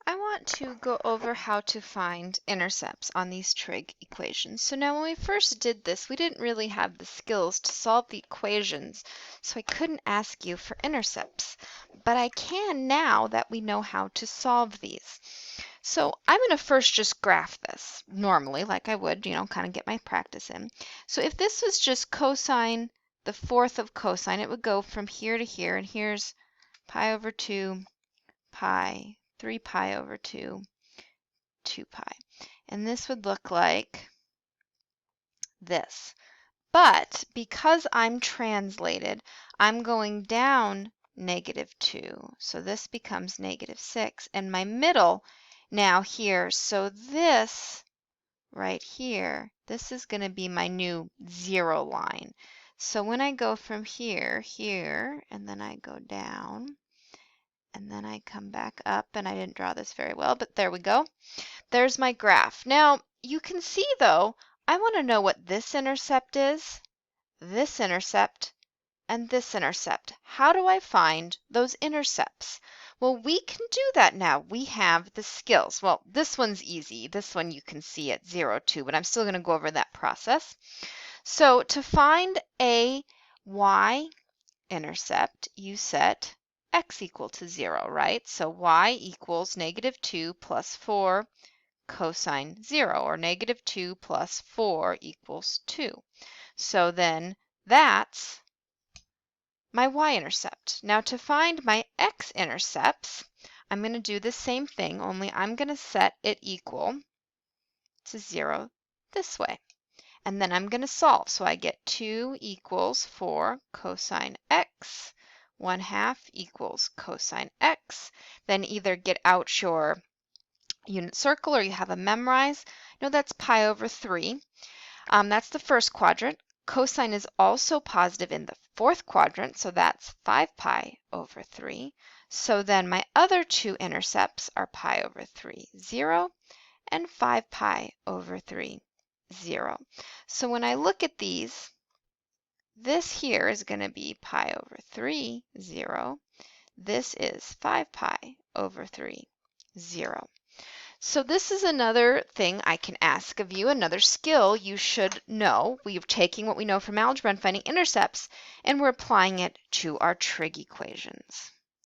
I want to go over how to find intercepts on these trig equations. So now when we first did this, we didn't really have the skills to solve the equations, so I couldn't ask you for intercepts. But I can now that we know how to solve these. So I'm going to first just graph this normally, like I would, kind of get my practice in. So if this was just cosine, the fourth of cosine, it would go from here to here, and here's pi over 2, pi, 3 pi over 2, 2 pi. And this would look like this. But because I'm translated, I'm going down -2. So this becomes -6. And my middle now here, so this right here, this is going to be my new 0 line. So when I go from here, here, and then I go down, and then I come back up, and I didn't draw this very well, but there we go. There's my graph. Now, you can see, though, I want to know what this intercept is, this intercept, and this intercept. How do I find those intercepts? Well, we can do that now. We have the skills. Well, this one's easy. This one you can see at 0, 2, but I'm still going to go over that process. So to find a y-intercept, you set x equal to 0, right? So y equals -2 plus 4 cosine 0, or -2 plus 4 equals 2. So then that's my y-intercept. Now to find my x-intercepts, I'm going to do the same thing, only I'm going to set it equal to 0 this way. And then I'm going to solve. So I get 2 equals 4 cosine x, 1/2 equals cosine x. Then either get out your unit circle or you have a memorize. No, that's pi over 3. That's the first quadrant. Cosine is also positive in the fourth quadrant, so that's 5 pi over 3. So then my other two intercepts are pi over 3, 0, and 5 pi over 3, 0. So when I look at these, this here is going to be pi over 3, 0. This is 5 pi over 3, 0. So this is another thing I can ask of you, another skill you should know. We're taking what we know from algebra and finding intercepts, and we're applying it to our trig equations.